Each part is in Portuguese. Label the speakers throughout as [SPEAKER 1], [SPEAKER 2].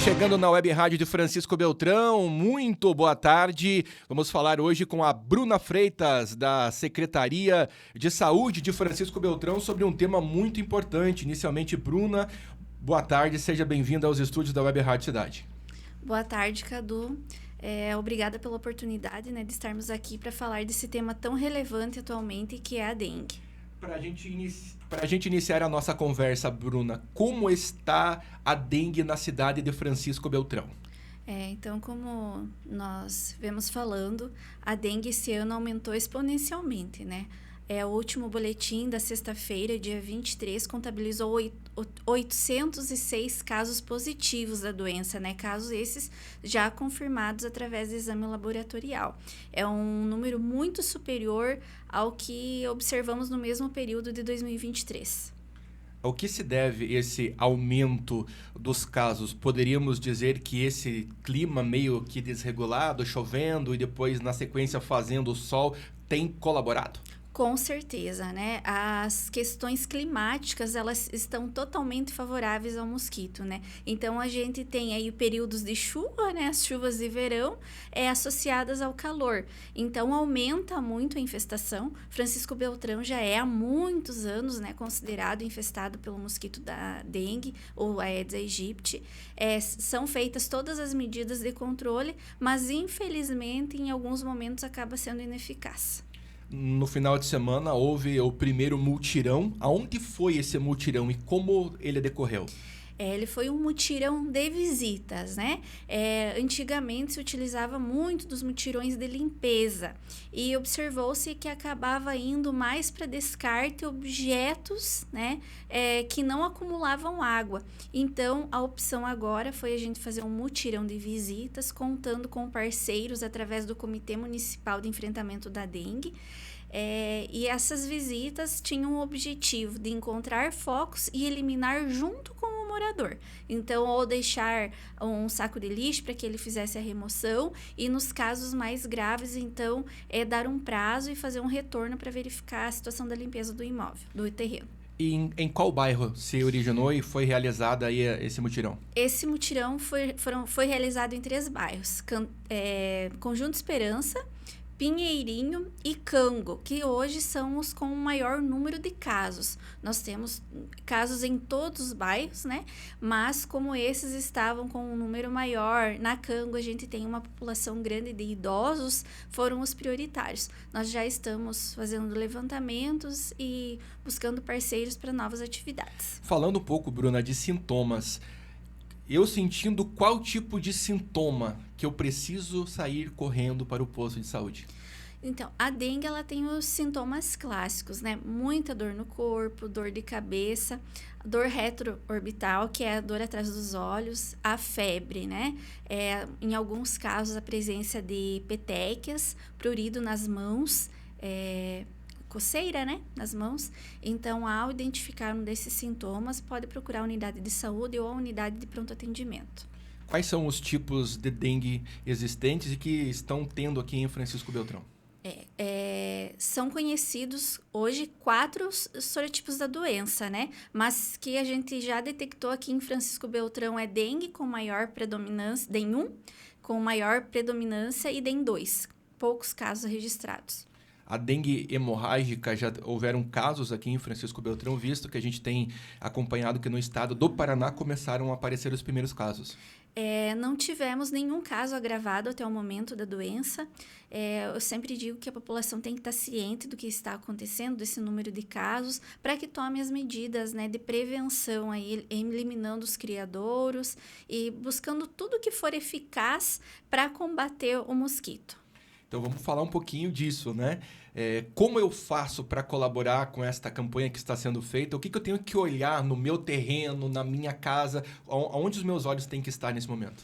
[SPEAKER 1] Chegando na Web Rádio de Francisco Beltrão, muito boa tarde. Vamos falar hoje com a Bruna Freitas, da Secretaria de Saúde de Francisco Beltrão, sobre um tema muito importante. Inicialmente, Bruna, boa tarde, seja bem-vinda aos estúdios da Web Rádio Cidade.
[SPEAKER 2] Boa tarde, Cadu. Obrigada pela oportunidade, de estarmos aqui para falar desse tema tão relevante atualmente, que é a dengue.
[SPEAKER 1] Para a gente iniciar a nossa conversa, Bruna, como está a dengue na cidade de Francisco Beltrão?
[SPEAKER 2] Então, como nós vemos falando, a dengue esse ano aumentou exponencialmente, O último boletim da sexta-feira, dia 23, contabilizou 806 casos positivos da doença, Casos esses já confirmados através do exame laboratorial. É um número muito superior ao que observamos no mesmo período de 2023.
[SPEAKER 1] Ao que se deve esse aumento dos casos? Poderíamos dizer que esse clima meio que desregulado, chovendo e depois, na sequência, fazendo sol, tem colaborado?
[SPEAKER 2] Com certeza, As questões climáticas, elas estão totalmente favoráveis ao mosquito, Então, a gente tem aí períodos de chuva, As chuvas de verão, associadas ao calor. Então, aumenta muito a infestação. Francisco Beltrão já é há muitos anos, considerado infestado pelo mosquito da dengue, ou Aedes aegypti. São feitas todas as medidas de controle, mas, infelizmente, em alguns momentos, acaba sendo ineficaz.
[SPEAKER 1] No final de semana houve o primeiro mutirão. Aonde foi esse mutirão e como ele decorreu?
[SPEAKER 2] Ele foi um mutirão de visitas, Antigamente se utilizava muito dos mutirões de limpeza e observou-se que acabava indo mais para descarte objetos, que não acumulavam água. Então, a opção agora foi a gente fazer um mutirão de visitas, contando com parceiros através do Comitê Municipal de Enfrentamento da Dengue. E essas visitas tinham o objetivo de encontrar focos e eliminar junto com o morador. Então, ou deixar um saco de lixo para que ele fizesse a remoção e, nos casos mais graves, então, dar um prazo e fazer um retorno para verificar a situação da limpeza do imóvel, do terreno.
[SPEAKER 1] E em qual bairro se originou e foi realizado aí esse mutirão?
[SPEAKER 2] Esse mutirão foi realizado em 3 bairros. Conjunto Esperança, Pinheirinho e Cango, que hoje são os com o maior número de casos. Nós temos casos em todos os bairros, Mas como esses estavam com um número maior, na Cango a gente tem uma população grande de idosos, foram os prioritários. Nós já estamos fazendo levantamentos e buscando parceiros para novas atividades.
[SPEAKER 1] Falando um pouco, Bruna, de sintomas, eu sentindo qual tipo de sintoma que eu preciso sair correndo para o posto de saúde?
[SPEAKER 2] Então, a dengue, ela tem os sintomas clássicos, Muita dor no corpo, dor de cabeça, dor retroorbital, que é a dor atrás dos olhos, a febre, Em alguns casos, a presença de petequias, prurido nas mãos, coceira, nas mãos. Então, ao identificar um desses sintomas, pode procurar a unidade de saúde ou a unidade de pronto atendimento.
[SPEAKER 1] Quais são os tipos de dengue existentes e que estão tendo aqui em Francisco Beltrão?
[SPEAKER 2] São conhecidos hoje 4 sorotipos da doença, Mas que a gente já detectou aqui em Francisco Beltrão é dengue com maior predominância, DEM 1 com maior predominância e DEM 2, poucos casos registrados.
[SPEAKER 1] A dengue hemorrágica, já houveram casos aqui em Francisco Beltrão, visto que a gente tem acompanhado que no estado do Paraná começaram a aparecer os primeiros casos.
[SPEAKER 2] Não tivemos nenhum caso agravado até o momento da doença. Eu sempre digo que a população tem que estar ciente do que está acontecendo, desse número de casos, para que tome as medidas de prevenção, aí, eliminando os criadouros e buscando tudo que for eficaz para combater o mosquito.
[SPEAKER 1] Então vamos falar um pouquinho disso, Como eu faço para colaborar com esta campanha que está sendo feita? O que eu tenho que olhar no meu terreno, na minha casa? Onde os meus olhos têm que estar nesse momento?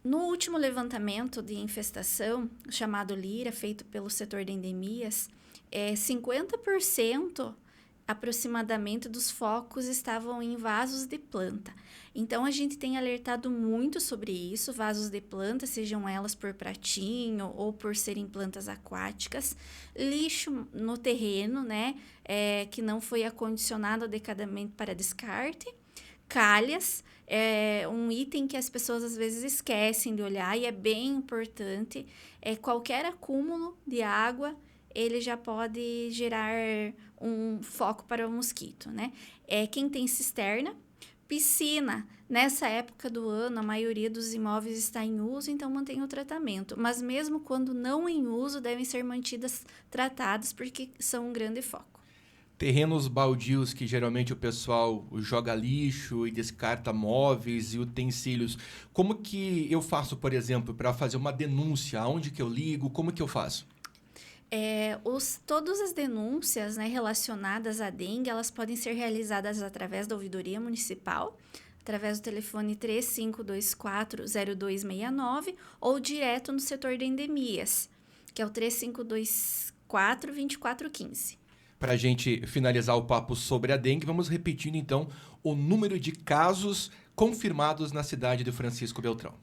[SPEAKER 2] No último levantamento de infestação, chamado LIRA, feito pelo setor de endemias, 50% aproximadamente dos focos estavam em vasos de planta. Então, a gente tem alertado muito sobre isso, vasos de planta, sejam elas por pratinho ou por serem plantas aquáticas, lixo no terreno, que não foi acondicionado adequadamente para descarte, calhas, é um item que as pessoas às vezes esquecem de olhar e é bem importante. Qualquer acúmulo de água, ele já pode gerar um foco para o mosquito, né? Quem tem cisterna, piscina. Nessa época do ano, a maioria dos imóveis está em uso, então mantém o tratamento. Mas mesmo quando não em uso, devem ser mantidas tratadas, porque são um grande foco.
[SPEAKER 1] Terrenos baldios que geralmente o pessoal joga lixo e descarta móveis e utensílios. Como que eu faço, por exemplo, para fazer uma denúncia? Aonde que eu ligo? Como que eu faço?
[SPEAKER 2] Todas as denúncias, né, relacionadas à dengue, elas podem ser realizadas através da ouvidoria municipal, através do telefone 3524-0269 ou direto no setor de endemias, que é o 3524-2415.
[SPEAKER 1] Para a gente finalizar o papo sobre a dengue, vamos repetindo então o número de casos confirmados na cidade de Francisco Beltrão.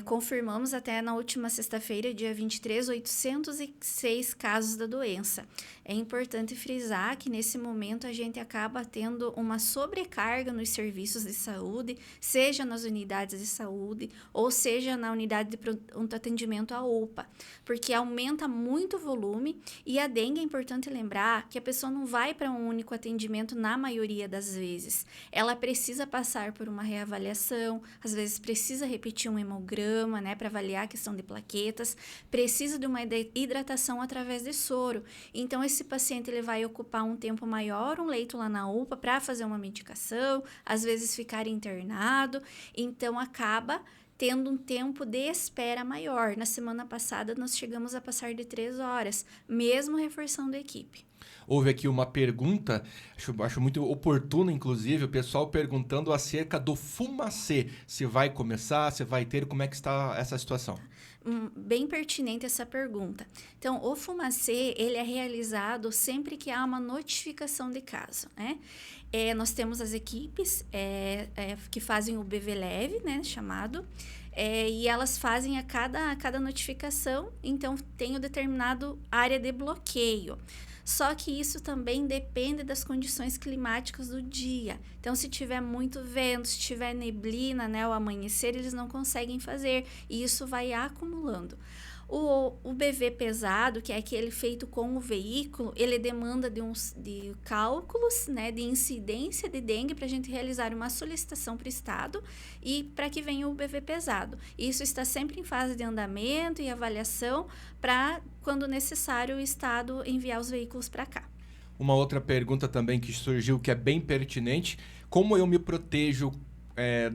[SPEAKER 2] Confirmamos até na última sexta-feira, dia 23, 806 casos da doença. É importante frisar que, nesse momento, a gente acaba tendo uma sobrecarga nos serviços de saúde, seja nas unidades de saúde ou seja na unidade de pronto atendimento, a UPA, porque aumenta muito o volume e a dengue, é importante lembrar que a pessoa não vai para um único atendimento na maioria das vezes. Ela precisa passar por uma reavaliação, às vezes precisa repetir um hemograma, né, para avaliar a questão de plaquetas, precisa de uma hidratação através de soro. Então, esse paciente ele vai ocupar um tempo maior, um leito lá na UPA para fazer uma medicação, às vezes ficar internado, então acaba tendo um tempo de espera maior. Na semana passada, nós chegamos a passar de 3 horas, mesmo reforçando a equipe.
[SPEAKER 1] Houve aqui uma pergunta, acho muito oportuna, inclusive, o pessoal perguntando acerca do fumacê. Se vai começar, se vai ter, como é que está essa situação?
[SPEAKER 2] Bem pertinente essa pergunta. Então, o fumacê, ele é realizado sempre que há uma notificação de caso, né? Nós temos as equipes que fazem o BV Leve, né, chamado, e elas fazem a cada notificação, então tem o determinado área de bloqueio. Só que isso também depende das condições climáticas do dia. Então, se tiver muito vento, se tiver neblina, né, ao amanhecer, eles não conseguem fazer. E isso vai acumulando. O BV pesado, que é aquele feito com o veículo, ele demanda de cálculos, né, de incidência de dengue para a gente realizar uma solicitação para o Estado e para que venha o BV pesado. Isso está sempre em fase de andamento e avaliação para, quando necessário, o Estado enviar os veículos para cá.
[SPEAKER 1] Uma outra pergunta também que surgiu, que é bem pertinente: como eu me protejo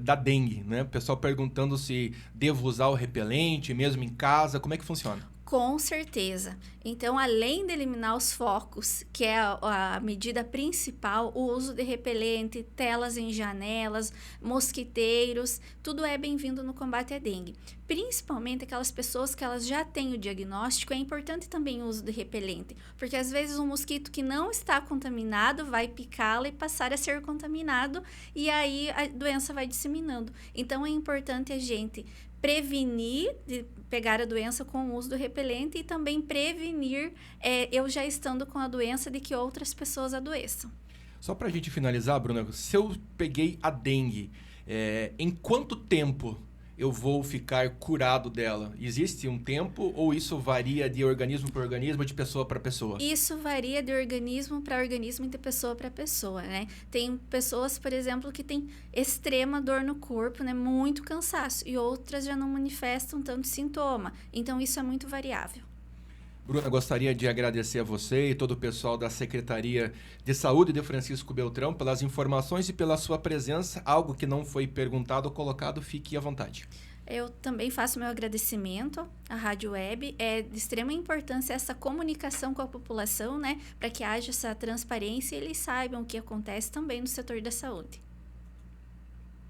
[SPEAKER 1] da dengue, né? O pessoal perguntando se devo usar o repelente mesmo em casa, como é que funciona?
[SPEAKER 2] Com certeza. Então, além de eliminar os focos, que é a medida principal, o uso de repelente, telas em janelas, mosquiteiros, tudo é bem-vindo no combate à dengue. Principalmente aquelas pessoas que elas já têm o diagnóstico, é importante também o uso de repelente, porque às vezes um mosquito que não está contaminado vai picá-la e passar a ser contaminado, e aí a doença vai disseminando. Então, é importante a gente prevenir de pegar a doença com o uso do repelente e também prevenir, eu já estando com a doença, de que outras pessoas adoeçam.
[SPEAKER 1] Só para a gente finalizar, Bruna, se eu peguei a dengue, em quanto tempo eu vou ficar curado dela? Existe um tempo ou isso varia de organismo para organismo, de pessoa para pessoa?
[SPEAKER 2] Isso varia de organismo para organismo e de pessoa para pessoa, né? Tem pessoas, por exemplo, que têm extrema dor no corpo, né? Muito cansaço, e outras já não manifestam tanto sintoma. Então, isso é muito variável.
[SPEAKER 1] Bruna, gostaria de agradecer a você e todo o pessoal da Secretaria de Saúde de Francisco Beltrão pelas informações e pela sua presença. Algo que não foi perguntado ou colocado, fique à vontade.
[SPEAKER 2] Eu também faço meu agradecimento à Rádio Web. É de extrema importância essa comunicação com a população, né? Para que haja essa transparência e eles saibam o que acontece também no setor da saúde.